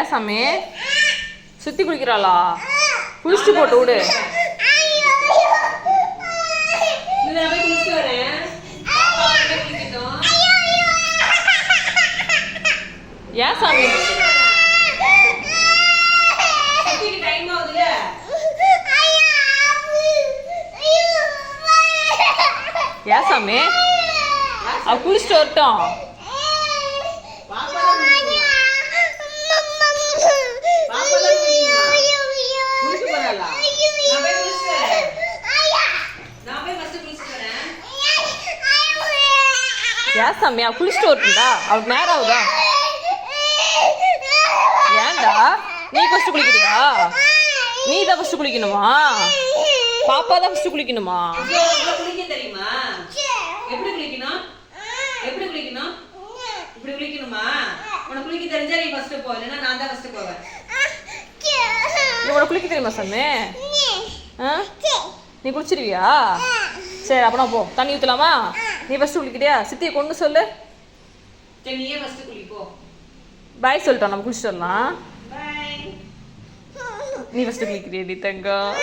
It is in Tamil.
ஏன் சாமி சுத்தி குளிக்கிறாளா? குளிச்சுட்டு போட்டு விடு. ஏன் சாமி ஏன் சாமி அவ குளிச்சுட்டு வரட்டும். ஏன் சாமி அவ குளிச்சுட்டு வரட்டும்டா. அவளுக்கு நேரம் ஆகுதா? ஏன்டா நீ ஃபர்ஸ்ட் குளிக்கிறியா? நீ தான் ஃபர்ஸ்ட் குளிக்கணுமா? பாப்பா தான் ஃபர்ஸ்ட் குளிக்கணுமா? குளிக்க தெரியுமா? எப்படி குளிக்கணும்? எப்படி குளிக்கணும்? இப்படி குளிக்கணுமா? உனக்கு குளிக்க தெரிஞ்சா நீ ஃபர்ஸ்ட் போ, இல்லைன்னா நான் தான் ஃபர்ஸ்ட் போவேன். நீ உனக்கு குளிக்க தெரியுமா சாமி? நீ குளிச்சிருவியா? சரி அப்பனா போ. தண்ணி ஊற்றலாமா? நீ ஃபர்ஸ்ட் குளிக்கிறியா? சித்தியை கொண்டு சொல்லு. சரி நீயே ஃபர்ஸ்ட் குளி போ. பாய் சொல்லிட்டோம், நம்ம குளிச்சுட்டு வரலாம். பாய். நீ ஃபர்ஸ்ட் குளிக்கிறியா டி தங்கம்?